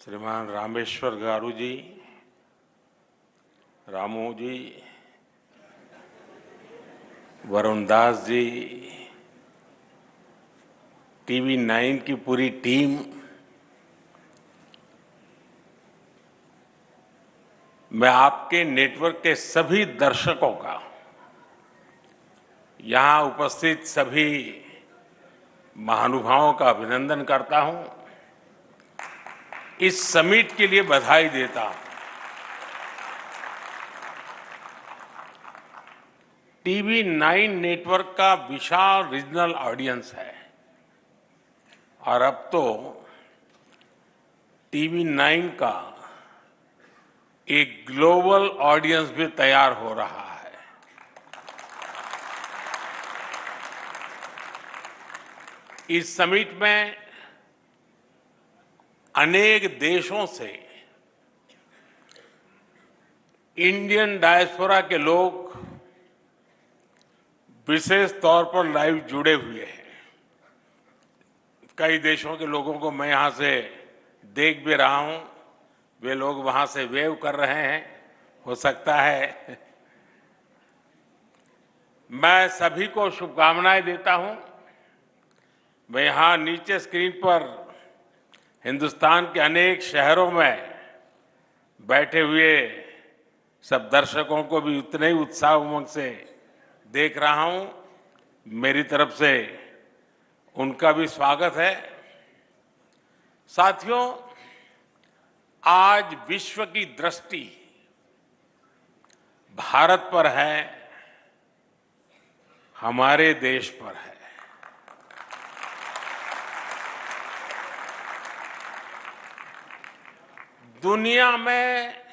श्रीमान रामेश्वर गारू जी, रामू जी, वरुण दास जी, टीवी 9 की पूरी टीम, मैं आपके नेटवर्क के सभी दर्शकों का, यहां उपस्थित सभी महानुभावों का अभिनंदन करता हूं। इस समिट के लिए बधाई देता हूं। टीवी 9 नेटवर्क का विशाल रीजनल ऑडियंस है और अब तो टीवी 9 का एक ग्लोबल ऑडियंस भी तैयार हो रहा है। इस समिट में अनेक देशों से इंडियन डायस्पोरा के लोग विशेष तौर पर लाइव जुड़े हुए हैं। कई देशों के लोगों को मैं यहां से देख भी रहा हूं, वे लोग वहां से वेव कर रहे हैं, हो सकता है। मैं सभी को शुभकामनाएं देता हूं। मैं यहां नीचे स्क्रीन पर हिंदुस्तान के अनेक शहरों में बैठे हुए सब दर्शकों को भी उतने ही उत्साह उमंग से देख रहा हूं। मेरी तरफ से उनका भी स्वागत है। साथियों, आज विश्व की दृष्टि भारत पर है, हमारे देश पर है। दुनिया में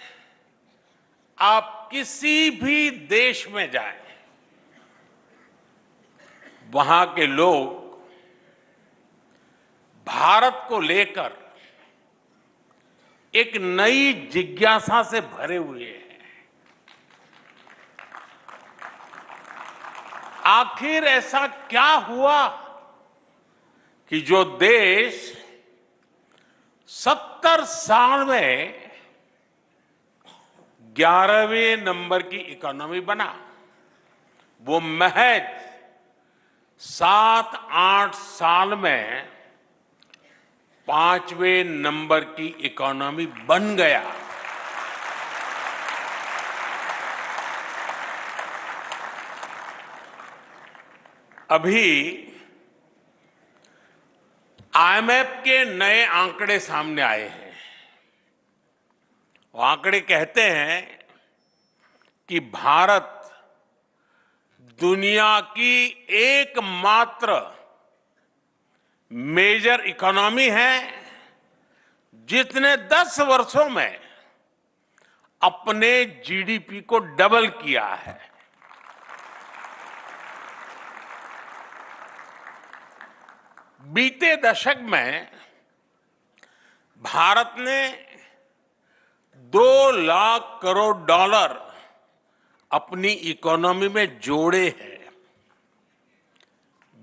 आप किसी भी देश में जाएं, वहां के लोग भारत को लेकर एक नई जिज्ञासा से भरे हुए हैं। आखिर ऐसा क्या हुआ कि जो देश 70 साल में 11वें नंबर की इकोनॉमी बना, वो महज 7-8 साल में 5वें नंबर की इकोनॉमी बन गया। अभी आईएमएफ के नए आंकड़े सामने आए हैं। वो आंकड़े कहते हैं कि भारत दुनिया की एकमात्र मेजर इकोनॉमी है जिसने 10 वर्षों में अपने जीडीपी को डबल किया है। बीते दशक में भारत ने 2 लाख करोड़ डॉलर अपनी इकोनॉमी में जोड़े हैं।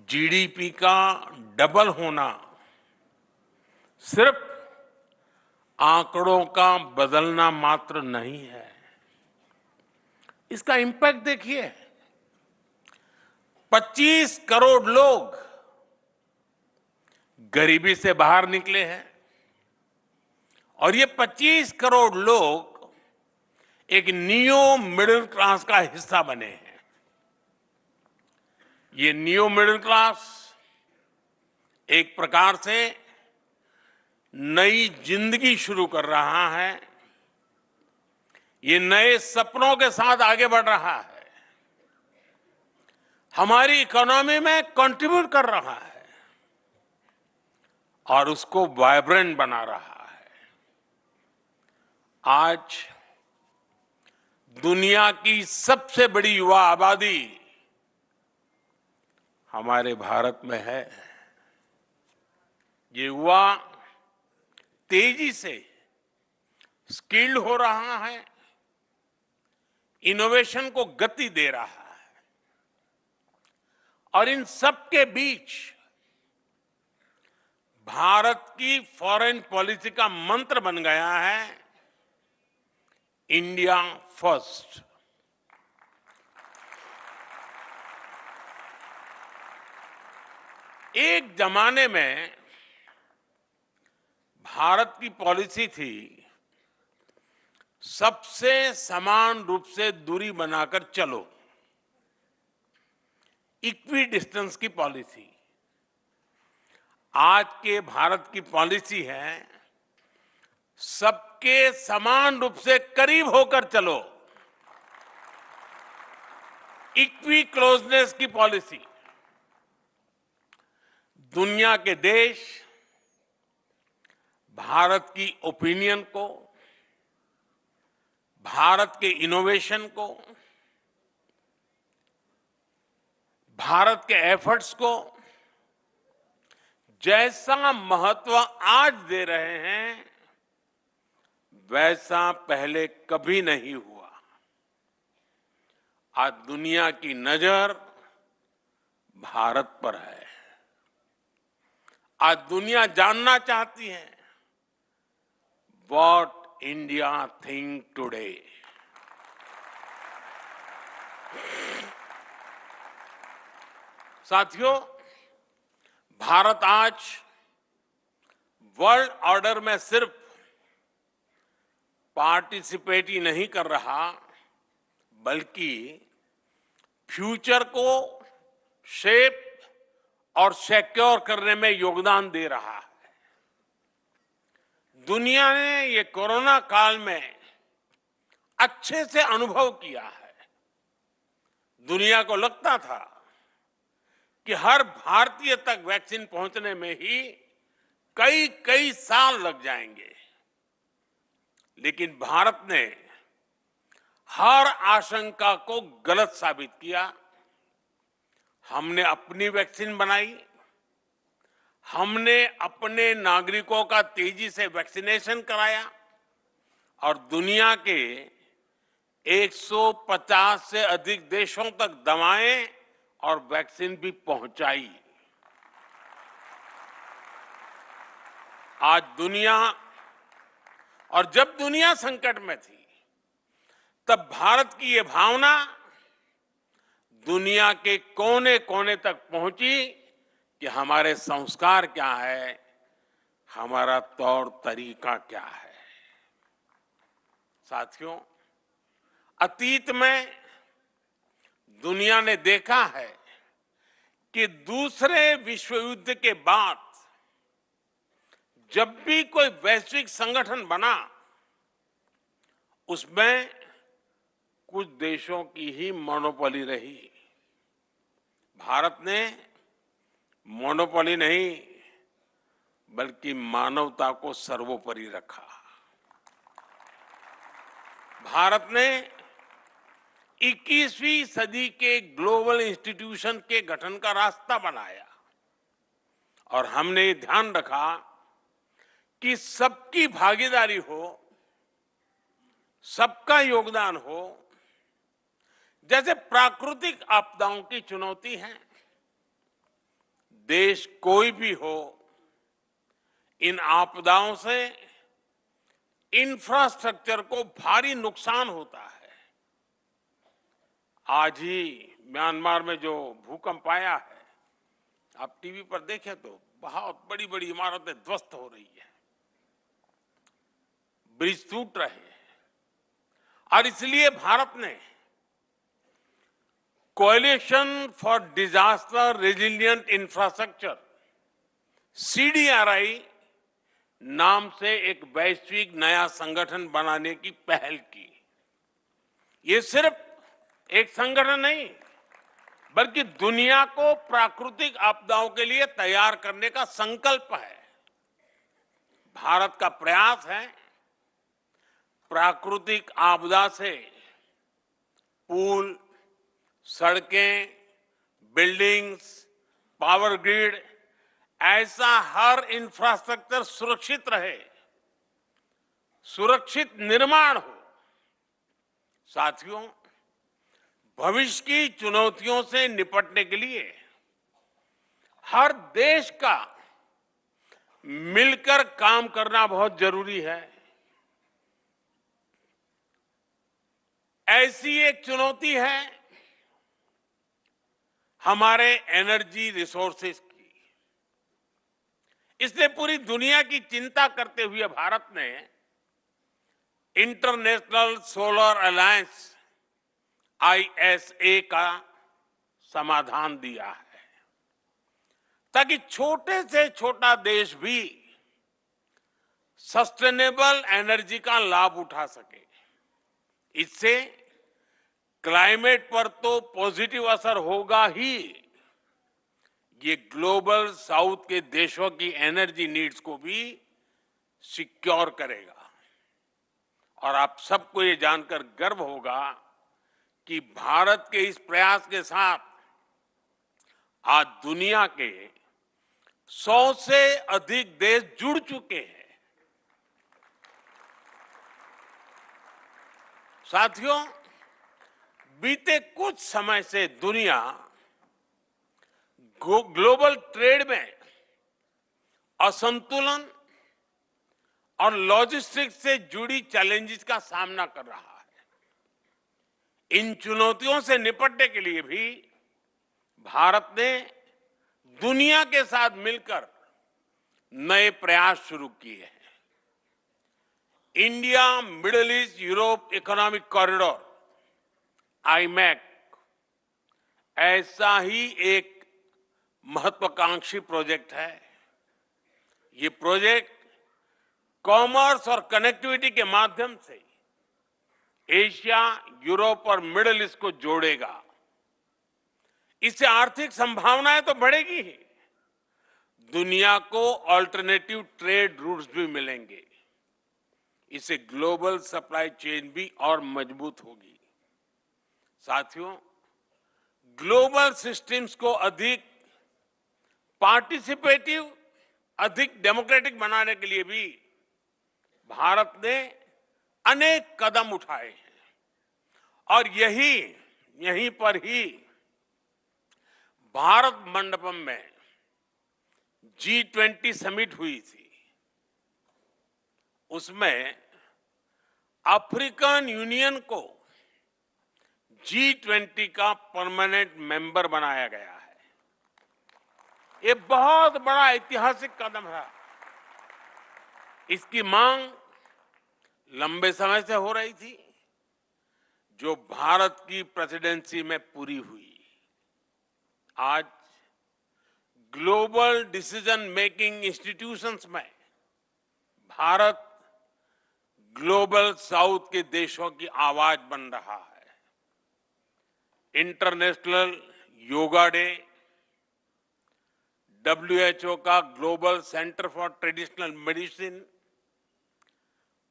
जीडीपी का डबल होना सिर्फ आंकड़ों का बदलना मात्र नहीं है, इसका इंपैक्ट देखिए। 25 करोड़ लोग गरीबी से बाहर निकले हैं और ये 25 करोड़ लोग एक नियो मिडिल क्लास का हिस्सा बने हैं। ये नियो मिडिल क्लास एक प्रकार से नई जिंदगी शुरू कर रहा है। ये नए सपनों के साथ आगे बढ़ रहा है, हमारी इकोनॉमी में कंट्रीब्यूट कर रहा है और उसको वाइब्रेंट बना रहा है। आज दुनिया की सबसे बड़ी युवा आबादी हमारे भारत में है। ये युवा तेजी से स्किल्ड हो रहा है, इनोवेशन को गति दे रहा है और इन सब के बीच भारत की फॉरेन पॉलिसी का मंत्र बन गया है इंडिया फर्स्ट। एक जमाने में भारत की पॉलिसी थी सबसे समान रूप से दूरी बनाकर चलो, इक्वी डिस्टेंस की पॉलिसी। आज के भारत की पॉलिसी है सबके समान रूप से करीब होकर चलो, इक्वी क्लोजनेस की पॉलिसी। दुनिया के देश भारत की ओपिनियन को, भारत के इनोवेशन को, भारत के एफर्ट्स को जैसा महत्व आज दे रहे हैं वैसा पहले कभी नहीं हुआ। आज दुनिया की नजर भारत पर है। आज दुनिया जानना चाहती है व्हाट इंडिया थिंक टुडे। साथियों, भारत आज वर्ल्ड ऑर्डर में सिर्फ पार्टिसिपेट ही नहीं कर रहा, बल्कि फ्यूचर को शेप और सिक्योर करने में योगदान दे रहा है। दुनिया ने ये कोरोना काल में अच्छे से अनुभव किया है। दुनिया को लगता था कि हर भारतीय तक वैक्सीन पहुंचने में ही कई कई साल लग जाएंगे, लेकिन भारत ने हर आशंका को गलत साबित किया। हमने अपनी वैक्सीन बनाई, हमने अपने नागरिकों का तेजी से वैक्सीनेशन कराया और दुनिया के 150 से अधिक देशों तक दवाएं और वैक्सीन भी पहुंचाई। आज दुनिया, और जब दुनिया संकट में थी तब भारत की ये भावना दुनिया के कोने कोने तक पहुंची कि हमारे संस्कार क्या है, हमारा तौर तरीका क्या है। साथियों, अतीत में दुनिया ने देखा है कि दूसरे विश्व युद्ध के बाद जब भी कोई वैश्विक संगठन बना, उसमें कुछ देशों की ही मोनोपोली रही। भारत ने मोनोपोली नहीं बल्कि मानवता को सर्वोपरि रखा। भारत ने 21वीं सदी के ग्लोबल इंस्टीट्यूशन के गठन का रास्ता बनाया और हमने ये ध्यान रखा कि सबकी भागीदारी हो, सबका योगदान हो। जैसे प्राकृतिक आपदाओं की चुनौती है, देश कोई भी हो, इन आपदाओं से इंफ्रास्ट्रक्चर को भारी नुकसान होता है। आज ही म्यांमार में जो भूकंप आया है, आप टीवी पर देखें तो बहुत बड़ी बड़ी इमारतें ध्वस्त हो रही है, ब्रिज टूट रहे हैं। और इसलिए भारत ने coalition for disaster resilient infrastructure CDRI नाम से एक वैश्विक नया संगठन बनाने की पहल की। ये सिर्फ एक संगठन नहीं बल्कि दुनिया को प्राकृतिक आपदाओं के लिए तैयार करने का संकल्प है। भारत का प्रयास है प्राकृतिक आपदा से पुल, सड़कें, बिल्डिंग्स, पावर ग्रिड, ऐसा हर इंफ्रास्ट्रक्चर सुरक्षित रहे, सुरक्षित निर्माण हो। साथियों, भविष्य की चुनौतियों से निपटने के लिए हर देश का मिलकर काम करना बहुत जरूरी है। ऐसी एक चुनौती है हमारे एनर्जी रिसोर्सेज की। इसलिए पूरी दुनिया की चिंता करते हुए भारत ने इंटरनेशनल सोलर अलायंस ISA का समाधान दिया है, ताकि छोटे से छोटा देश भी सस्टेनेबल एनर्जी का लाभ उठा सके। इससे क्लाइमेट पर तो पॉजिटिव असर होगा ही, ये ग्लोबल साउथ के देशों की एनर्जी नीड्स को भी सिक्योर करेगा। और आप सबको ये जानकर गर्व होगा कि भारत के इस प्रयास के साथ आज दुनिया के 100 से अधिक देश जुड़ चुके हैं। साथियों, बीते कुछ समय से दुनिया ग्लोबल ट्रेड में असंतुलन और लॉजिस्टिक्स से जुड़ी चैलेंजेस का सामना कर रहा है। इन चुनौतियों से निपटने के लिए भी भारत ने दुनिया के साथ मिलकर नए प्रयास शुरू किए हैं। India middle east Europe economic corridor IMEC ऐसा ही एक महत्वाकांक्षी प्रोजेक्ट है। ये प्रोजेक्ट कॉमर्स और कनेक्टिविटी के माध्यम से एशिया, यूरोप और मिडिल ईस्ट को जोड़ेगा। इससे आर्थिक संभावनाएं तो बढ़ेगी ही, दुनिया को अल्टरनेटिव ट्रेड रूट्स भी मिलेंगे। इससे ग्लोबल सप्लाई चेन भी और मजबूत होगी। साथियों, ग्लोबल सिस्टम्स को अधिक पार्टिसिपेटिव, अधिक डेमोक्रेटिक बनाने के लिए भी भारत ने अनेक कदम उठाए हैं। और यहीं पर ही भारत मंडपम में G20 समिट हुई थी। उसमें अफ्रीकन यूनियन को G20 का परमानेंट मेंबर बनाया गया है। ये बहुत बड़ा ऐतिहासिक कदम है। इसकी मांग लंबे समय से हो रही थी, जो भारत की प्रेसिडेंसी में पूरी हुई। आज ग्लोबल डिसीजन मेकिंग इंस्टीट्यूशंस में भारत ग्लोबल साउथ के देशों की आवाज बन रहा है। इंटरनेशनल योगा डे, WHO का global centre for traditional medicine,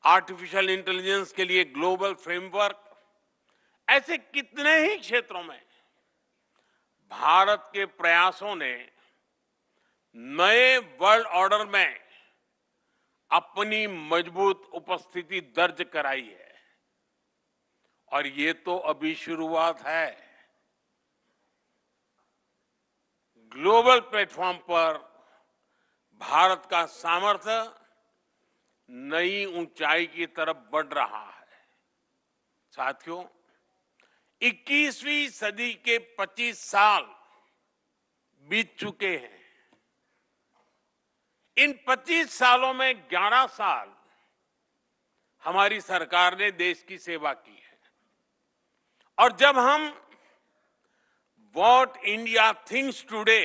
artificial intelligence के लिए ग्लोबल फ्रेमवर्क, ऐसे कितने ही क्षेत्रों में भारत के प्रयासों ने नए वर्ल्ड ऑर्डर में अपनी मजबूत उपस्थिति दर्ज कराई है। और ये तो अभी शुरुआत है। ग्लोबल प्लेटफॉर्म पर भारत का सामर्थ्य नई ऊंचाई की तरफ बढ़ रहा है। साथियों, 21वीं सदी के 25 साल बीत चुके हैं। इन 25 सालों में 11 साल हमारी सरकार ने देश की सेवा की है। और जब हम व्हाट इंडिया थिंक्स टुडे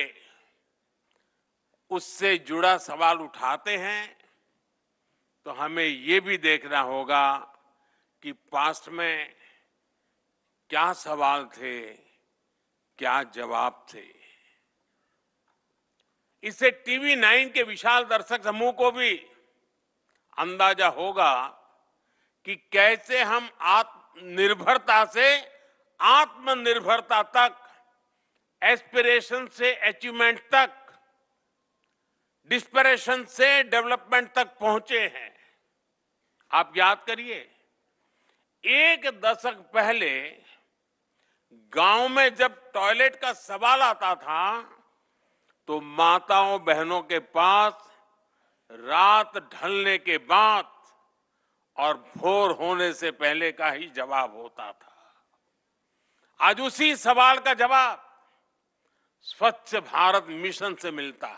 उससे जुड़ा सवाल उठाते हैं, तो हमें ये भी देखना होगा कि पास्ट में क्या सवाल थे, क्या जवाब थे। इससे TV9 के विशाल दर्शक समूह को भी अंदाजा होगा कि कैसे हम आत्मनिर्भरता से आत्मनिर्भरता तक, एस्पिरेशन से अचीवमेंट तक, डिस्परेशन से डेवलपमेंट तक पहुंचे हैं। आप याद करिए, एक दशक पहले गांव में जब टॉयलेट का सवाल आता था, तो माताओं बहनों के पास रात ढलने के बाद और भोर होने से पहले का ही जवाब होता था। आज उसी सवाल का जवाब स्वच्छ भारत मिशन से मिलता है।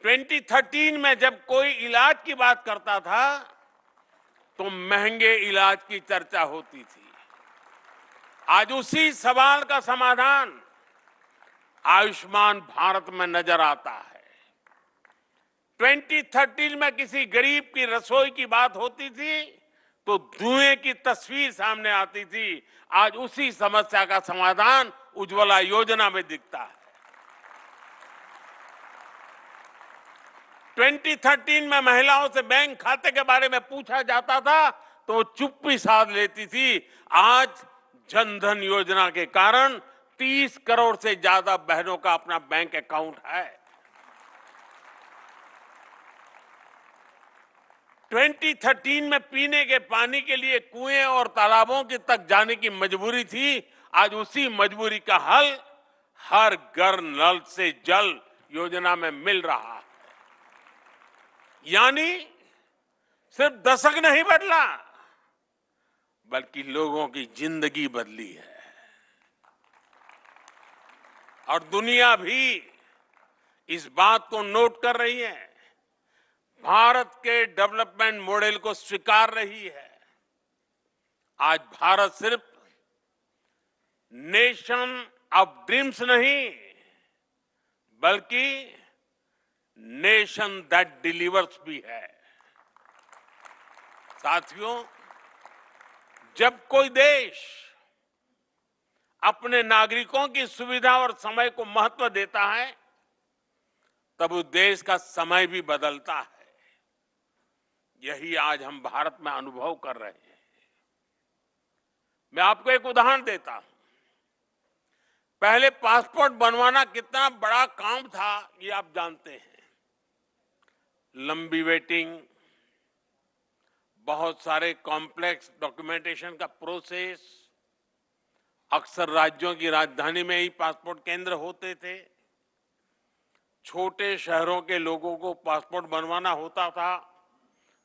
2013 में जब कोई इलाज की बात करता था तो महंगे इलाज की चर्चा होती थी। आज उसी सवाल का समाधान आयुष्मान भारत में नजर आता है। 2013 में किसी गरीब की रसोई की बात होती थी तो धुएं की तस्वीर सामने आती थी। आज उसी समस्या का समाधान उज्ज्वला योजना में दिखता है। 2013 में महिलाओं से बैंक खाते के बारे में पूछा जाता था तो वो चुप्पी साध लेती थी। आज जनधन योजना के कारण 30 करोड़ से ज्यादा बहनों का अपना बैंक अकाउंट है। 2013 में पीने के पानी के लिए कुएं और तालाबों की तक जाने की मजबूरी थी। आज उसी मजबूरी का हल हर घर नल से जल योजना में मिल रहा है। यानी सिर्फ दशक नहीं बदला बल्कि लोगों की जिंदगी बदली है। और दुनिया भी इस बात को नोट कर रही है, भारत के डेवलपमेंट मॉडल को स्वीकार रही है। आज भारत सिर्फ नेशन ऑफ ड्रीम्स नहीं बल्कि नेशन दैट डिलीवर्स भी है। साथियों, जब कोई देश अपने नागरिकों की सुविधा और समय को महत्व देता है तब उस देश का समय भी बदलता है। यही आज हम भारत में अनुभव कर रहे हैं। मैं आपको एक उदाहरण देता हूं। पहले पासपोर्ट बनवाना कितना बड़ा काम था ये आप जानते हैं। लंबी वेटिंग, बहुत सारे कॉम्प्लेक्स डॉक्यूमेंटेशन का प्रोसेस, अक्सर राज्यों की राजधानी में ही पासपोर्ट केंद्र होते थे। छोटे शहरों के लोगों को पासपोर्ट बनवाना होता था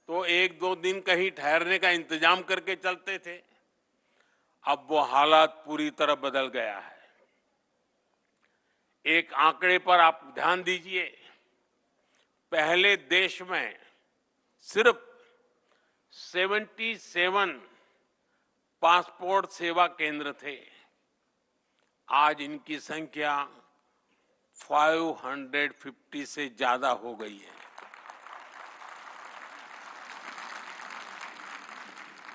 तो 1-2 दिन कहीं ठहरने का इंतजाम करके चलते थे। अब वो हालात पूरी तरह बदल गया है। एक आंकड़े पर आप ध्यान दीजिए। पहले देश में सिर्फ 77 पासपोर्ट सेवा केंद्र थे। आज इनकी संख्या 550 से ज्यादा हो गई है।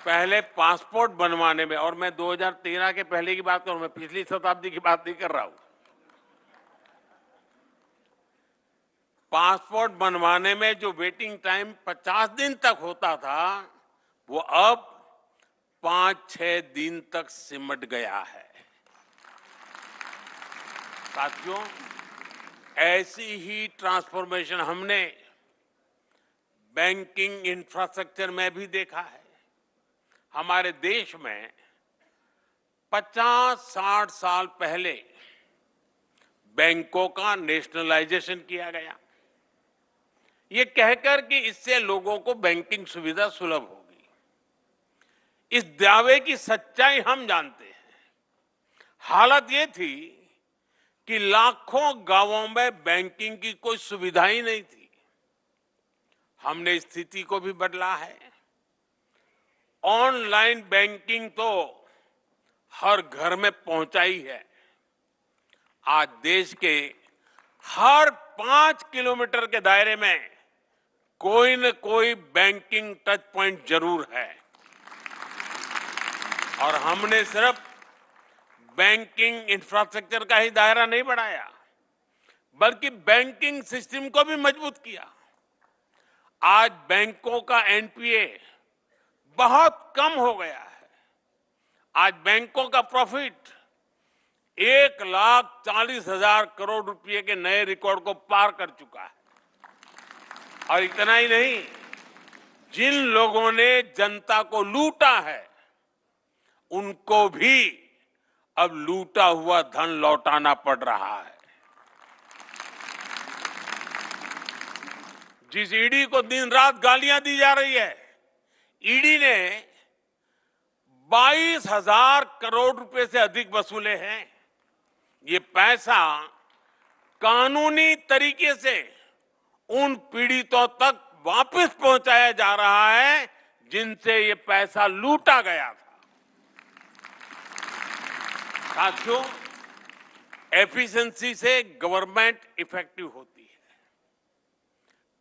पहले पासपोर्ट बनवाने में, और मैं 2013 के पहले की बात करूं, मैं पिछली शताब्दी की बात नहीं कर रहा हूं। पासपोर्ट बनवाने में जो वेटिंग टाइम 50 दिन तक होता था वो अब 5-6 दिन तक सिमट गया है। साथियों, ऐसी ही ट्रांसफॉर्मेशन हमने बैंकिंग इंफ्रास्ट्रक्चर में भी देखा है। हमारे देश में 50-60 साल पहले बैंकों का नेशनलाइजेशन किया गया, ये कहकर कि इससे लोगों को बैंकिंग सुविधा सुलभ होगी। इस दावे की सच्चाई हम जानते हैं। हालत ये थी कि लाखों गांवों में बैंकिंग की कोई सुविधा ही नहीं थी। हमने स्थिति को भी बदला है। ऑनलाइन बैंकिंग तो हर घर में पहुंचाई है। आज देश के हर 5 किलोमीटर के दायरे में कोई न कोई बैंकिंग टच पॉइंट जरूर है। और हमने सिर्फ बैंकिंग इंफ्रास्ट्रक्चर का ही दायरा नहीं बढ़ाया बल्कि बैंकिंग सिस्टम को भी मजबूत किया। आज बैंकों का एनपीए बहुत कम हो गया है। आज बैंकों का प्रॉफिट 1,40,000 करोड़ रुपए के नए रिकॉर्ड को पार कर चुका है। और इतना ही नहीं, जिन लोगों ने जनता को लूटा है उनको भी अब लूटा हुआ धन लौटाना पड़ रहा है। जिस ईडी को दिन रात गालियां दी जा रही है, ईडी ने 22,000 करोड़ रुपए से अधिक वसूले हैं। ये पैसा कानूनी तरीके से उन पीड़ितों तक वापस पहुंचाया जा रहा है जिनसे ये पैसा लूटा गया था। साथियों, एफिशिएंसी से गवर्नमेंट इफेक्टिव होती है।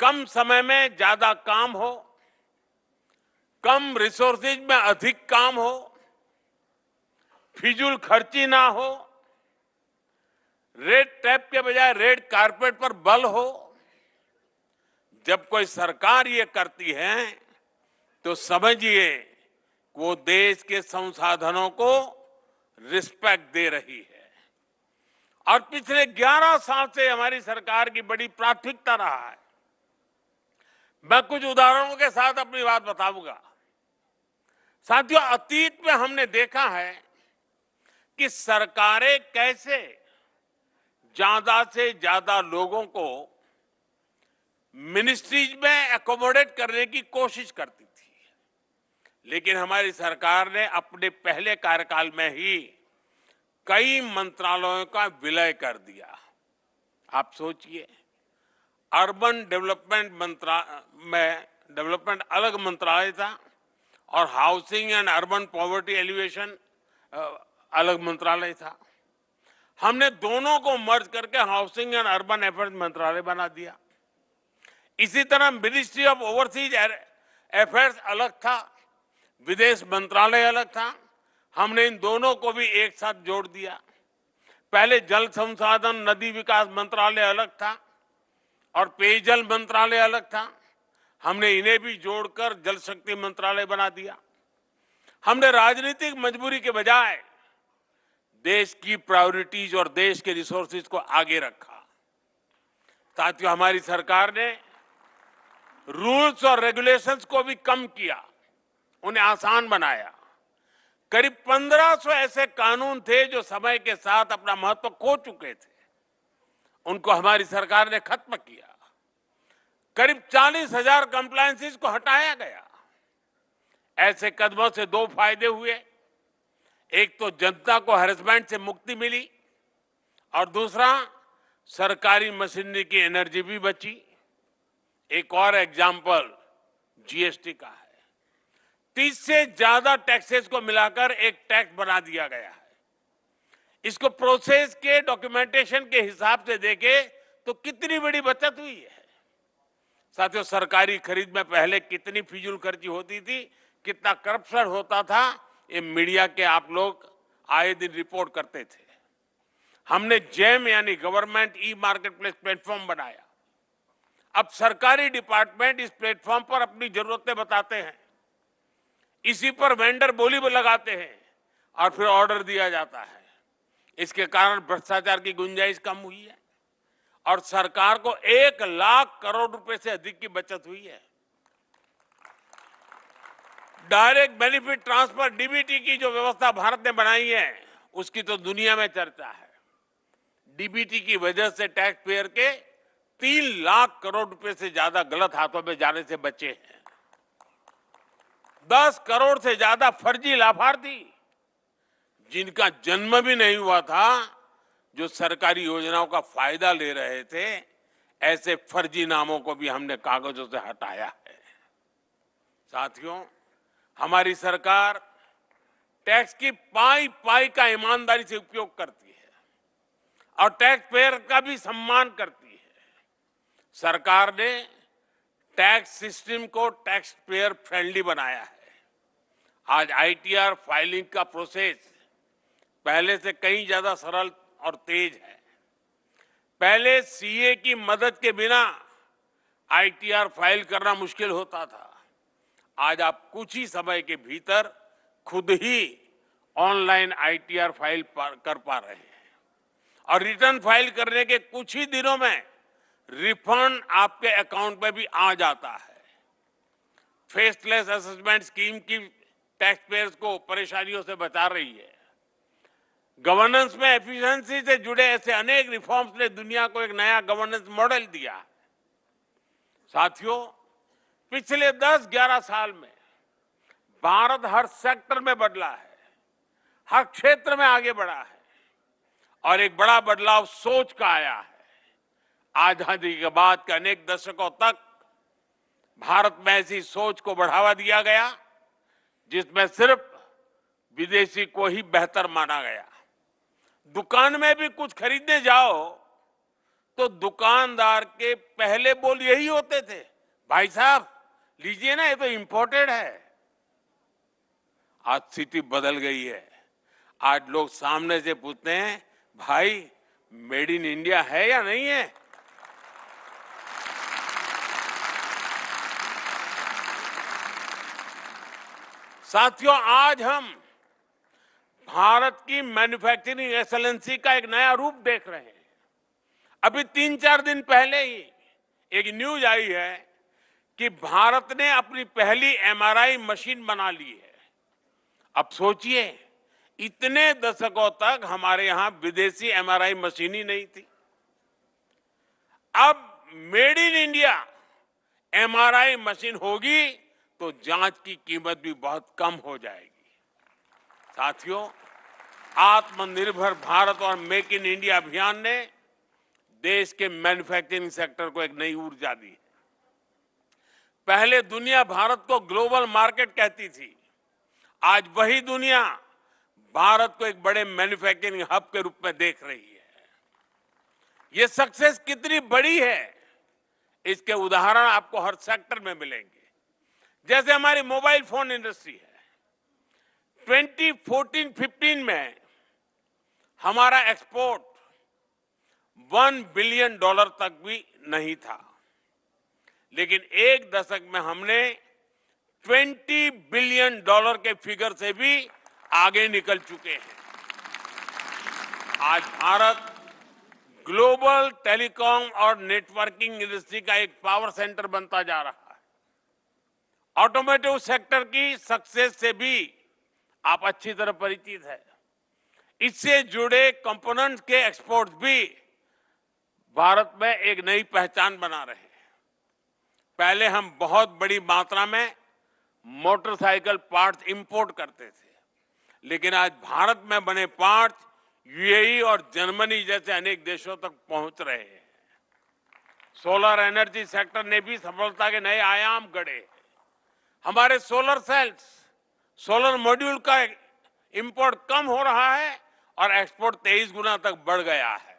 कम समय में ज्यादा काम हो, कम रिसोर्सेज में अधिक काम हो, फिजूल खर्ची ना हो, रेड टैप के बजाय रेड कारपेट पर बल हो। जब कोई सरकार ये करती है तो समझिए वो देश के संसाधनों को रिस्पेक्ट दे रही है। और पिछले 11 साल से हमारी सरकार की बड़ी प्राथमिकता रहा है। मैं कुछ उदाहरणों के साथ अपनी बात बताऊंगा। साथियों, अतीत में हमने देखा है कि सरकारें कैसे ज्यादा से ज्यादा लोगों को मिनिस्ट्रीज में एकोमोडेट करने की कोशिश करती थी, लेकिन हमारी सरकार ने अपने पहले कार्यकाल में ही कई मंत्रालयों का विलय कर दिया। आप सोचिए, अर्बन डेवलपमेंट अलग मंत्रालय था और housing and urban poverty alleviation अलग मंत्रालय था। हमने दोनों को मर्ज करके हाउसिंग एंड अर्बन अफेयर्स मंत्रालय बना दिया। इसी तरह मिनिस्ट्री ऑफ ओवरसीज अफेयर्स अलग था, विदेश मंत्रालय अलग था। हमने इन दोनों को भी एक साथ जोड़ दिया। पहले जल संसाधन नदी विकास मंत्रालय अलग था और पेयजल मंत्रालय अलग था। हमने इन्हें भी जोड़कर जल शक्ति मंत्रालय बना दिया। हमने राजनीतिक मजबूरी के बजाय देश की प्रायोरिटीज और देश के रिसोर्सेज को आगे रखा। साथियों, हमारी सरकार ने रूल्स और रेगुलेशंस को भी कम किया, उन्हें आसान बनाया। करीब 1500 ऐसे कानून थे जो समय के साथ अपना महत्व खो चुके थे, उनको हमारी सरकार ने खत्म किया। करीब 40,000 कंप्लायंसेस को हटाया गया। ऐसे कदमों से दो फायदे हुए। एक तो जनता को हैरेसमेंट से मुक्ति मिली और दूसरा सरकारी मशीनरी की एनर्जी भी बची। एक और एग्जाम्पल जीएसटी का है। 30 से ज्यादा टैक्सेस को मिलाकर एक टैक्स बना दिया गया है। इसको प्रोसेस के डॉक्यूमेंटेशन के हिसाब से देखे तो कितनी बड़ी बचत हुई है। साथियों, सरकारी खरीद में पहले कितनी फिजूल खर्ची होती थी, कितना करप्शन होता था, ये मीडिया के आप लोग आए दिन रिपोर्ट करते थे। हमने जेम यानी government e market place platform बनाया। अब सरकारी डिपार्टमेंट इस प्लेटफॉर्म पर अपनी जरूरतें बताते हैं, इसी पर वेंडर बोली लगाते हैं और फिर ऑर्डर दिया जाता है। इसके कारण भ्रष्टाचार की गुंजाइश कम हुई है और सरकार को 1 लाख करोड़ रुपए से अधिक की बचत हुई है। डायरेक्ट बेनिफिट ट्रांसफर डीबीटी की जो व्यवस्था भारत ने बनाई है, उसकी तो दुनिया में चर्चा है। डीबीटी की वजह से टैक्स पेयर के 3 लाख करोड़ रुपए से ज्यादा गलत हाथों में जाने से बचे हैं। 10 करोड़ से ज्यादा फर्जी लाभार्थी जिनका जन्म भी नहीं हुआ था, जो सरकारी योजनाओं का फायदा ले रहे थे, ऐसे फर्जी नामों को भी हमने कागजों से हटाया है। साथियों, हमारी सरकार टैक्स की पाई पाई का ईमानदारी से उपयोग करती है और टैक्स पेयर का भी सम्मान करती है। सरकार ने टैक्स सिस्टम को टैक्स पेयर फ्रेंडली बनाया है। आज आईटीआर फाइलिंग का प्रोसेस पहले से कहीं ज्यादा सरल और तेज है। पहले सीए की मदद के बिना आईटीआर फाइल करना मुश्किल होता था। आज आप कुछ ही समय के भीतर खुद ही ऑनलाइन आईटीआर फाइल कर पा रहे हैं और रिटर्न फाइल करने के कुछ ही दिनों में रिफंड आपके अकाउंट में भी आ जाता है। फेसलेस असेसमेंट स्कीम की टैक्स पेयर्स को परेशानियों से बचा रही है। गवर्नेंस में एफिशिएंसी से जुड़े ऐसे अनेक रिफॉर्म्स ने दुनिया को एक नया गवर्नेंस मॉडल दिया। साथियों, पिछले 10-11 साल में भारत हर सेक्टर में बदला है, हर क्षेत्र में आगे बढ़ा है और एक बड़ा बदलाव सोच का आया है। आजादी के बाद के अनेक दशकों तक भारत में ऐसी सोच को बढ़ावा दिया गया जिसमें सिर्फ विदेशी को ही बेहतर माना गया। दुकान में भी कुछ खरीदने जाओ तो दुकानदार के पहले बोल यही होते थे, भाई साहब लीजिए ना, ये तो इंपोर्टेड है। आज स्थिति बदल गई है। आज लोग सामने से पूछते हैं, भाई मेड इन इंडिया है या नहीं है। साथियों, आज हम भारत की मैन्युफैक्चरिंग एक्सेलेंसी का एक नया रूप देख रहे हैं। अभी 3-4 दिन पहले ही एक न्यूज आई है कि भारत ने अपनी पहली एमआरआई मशीन बना ली है। अब सोचिए, इतने दशकों तक हमारे यहां विदेशी एमआरआई मशीन ही नहीं थी। अब made in India MRI machine होगी तो जांच की कीमत भी बहुत कम हो जाएगी। साथियों, आत्मनिर्भर भारत और मेक इन इंडिया अभियान ने देश के मैन्युफैक्चरिंग सेक्टर को एक नई ऊर्जा दी है। पहले दुनिया भारत को ग्लोबल मार्केट कहती थी, आज वही दुनिया भारत को एक बड़े मैन्युफैक्चरिंग हब के रूप में देख रही है। ये सक्सेस कितनी बड़ी है, इसके उदाहरण आपको हर सेक्टर में मिलेंगे। जैसे हमारी मोबाइल फोन इंडस्ट्री है, 2014-15 में हमारा एक्सपोर्ट $1 बिलियन तक भी नहीं था, लेकिन एक दशक में हमने $20 बिलियन के फिगर से भी आगे निकल चुके हैं। आज भारत ग्लोबल टेलीकॉम और नेटवर्किंग इंडस्ट्री का एक पावर सेंटर बनता जा रहा है। ऑटोमोटिव सेक्टर की सक्सेस से भी आप अच्छी तरह परिचित है। इससे जुड़े कंपोनेंट्स के एक्सपोर्ट भी भारत में एक नई पहचान बना रहे हैं। पहले हम बहुत बड़ी मात्रा में मोटरसाइकिल पार्ट्स इंपोर्ट करते थे, लेकिन आज भारत में बने पार्ट्स यूएई और जर्मनी जैसे अनेक देशों तक पहुंच रहे हैं। सोलर एनर्जी सेक्टर ने भी सफलता के नए आयाम गढ़े। हमारे सोलर सेल्स, सोलर मॉड्यूल का इंपोर्ट कम हो रहा है और एक्सपोर्ट 23 गुना तक बढ़ गया है।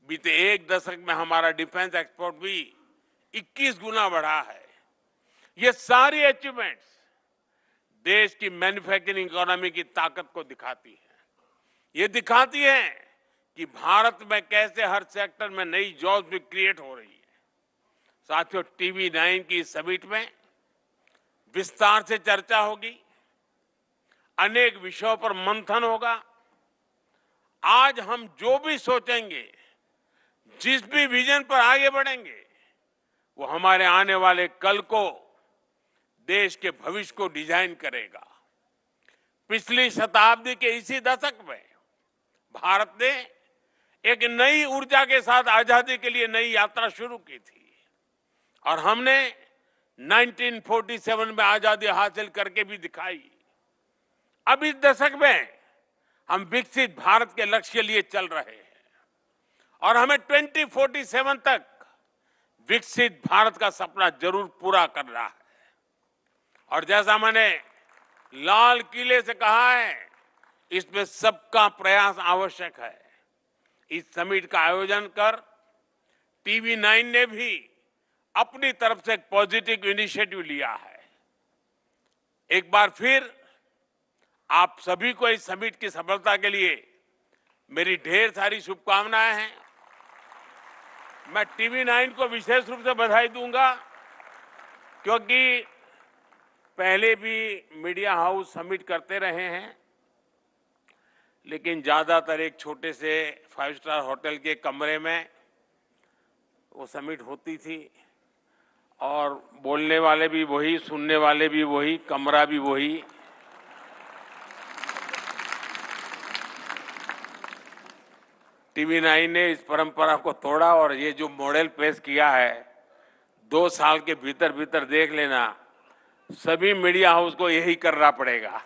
बीते एक दशक में हमारा डिफेंस एक्सपोर्ट भी 21 गुना बढ़ा है। ये सारी अचीवमेंट्स देश की मैन्युफैक्चरिंग इकोनॉमी की ताकत को दिखाती है। ये दिखाती है कि भारत में कैसे हर सेक्टर में नई जॉब्स भी क्रिएट हो रही है। साथियों, TV9 की समिट में विस्तार से चर्चा होगी, अनेक विषयों पर मंथन होगा। आज हम जो भी सोचेंगे, जिस भी विजन पर आगे बढ़ेंगे, वो हमारे आने वाले कल को, देश के भविष्य को डिजाइन करेगा। पिछली शताब्दी के इसी दशक में भारत ने एक नई ऊर्जा के साथ आजादी के लिए नई यात्रा शुरू की थी और हमने 1947 में आजादी हासिल करके भी दिखाई। अब इस दशक में हम विकसित भारत के लक्ष्य के लिए चल रहे हैं और हमें 2047 तक विकसित भारत का सपना जरूर पूरा करना है। और जैसा मैंने लाल किले से कहा है, इसमें सबका प्रयास आवश्यक है। इस समिट का आयोजन कर TV9 ने भी अपनी तरफ से एक पॉजिटिव इनिशिएटिव लिया है। एक बार फिर आप सभी को इस समिट की सफलता के लिए मेरी ढेर सारी शुभकामनाएं हैं। मैं TV9 को विशेष रूप से बधाई दूंगा, क्योंकि पहले भी मीडिया हाउस समिट करते रहे हैं, लेकिन ज्यादातर एक छोटे से 5 स्टार होटल के कमरे में वो समिट होती थी और बोलने वाले भी वही, सुनने वाले भी वही, कमरा भी वही। TV9 ने इस परंपरा को तोड़ा और ये जो मॉडल पेश किया है, 2 साल के भीतर भीतर देख लेना, सभी मीडिया हाउस को यही करना पड़ेगा।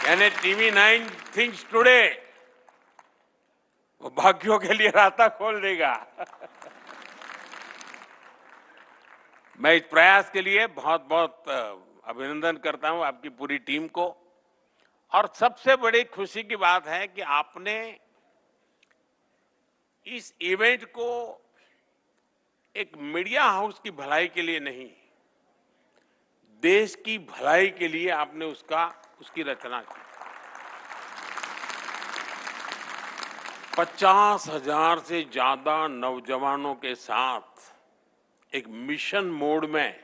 यानी टीवी 9 थिंग्स टुडे वो भाग्यों के लिए रास्ता खोल देगा। मैं इस प्रयास के लिए बहुत बहुत अभिनंदन करता हूं आपकी पूरी टीम को। और सबसे बड़ी खुशी की बात है कि आपने इस इवेंट को एक मीडिया हाउस की भलाई के लिए नहीं, देश की भलाई के लिए आपने उसकी रचना की। 50,000 से ज्यादा नौजवानों के साथ एक मिशन मोड में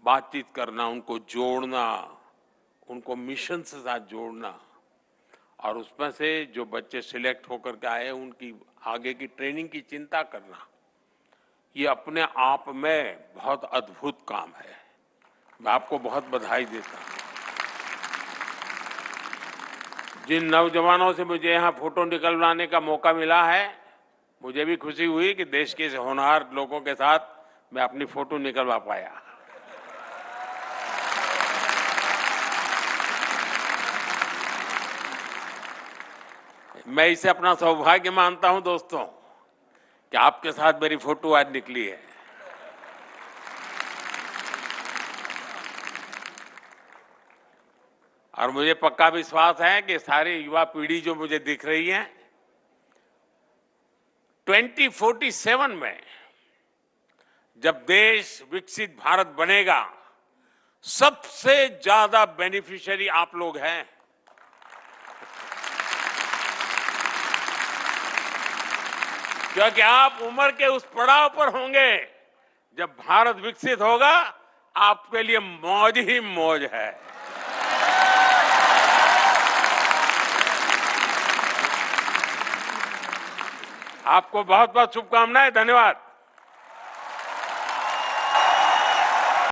बातचीत करना, उनको जोड़ना, उनको मिशन से साथ जोड़ना, और उसमें से जो बच्चे सिलेक्ट होकर के आए उनकी आगे की ट्रेनिंग की चिंता करना, ये अपने आप में बहुत अद्भुत काम है। मैं आपको बहुत बधाई देता हूं। जिन नौजवानों से मुझे यहाँ फोटो निकलवाने का मौका मिला है, मुझे भी खुशी हुई कि देश के होनहार लोगों के साथ मैं अपनी फोटो निकलवा पाया। मैं इसे अपना सौभाग्य मानता हूं दोस्तों कि आपके साथ मेरी फोटो आज निकली है। और मुझे पक्का विश्वास है कि सारी युवा पीढ़ी जो मुझे दिख रही है, 2047 में जब देश विकसित भारत बनेगा, सबसे ज्यादा बेनिफिशियरी आप लोग हैं। क्योंकि आप उम्र के उस पड़ाव पर होंगे जब भारत विकसित होगा, आपके लिए मौज ही मौज है। आपको बहुत बहुत शुभकामनाएं। धन्यवाद।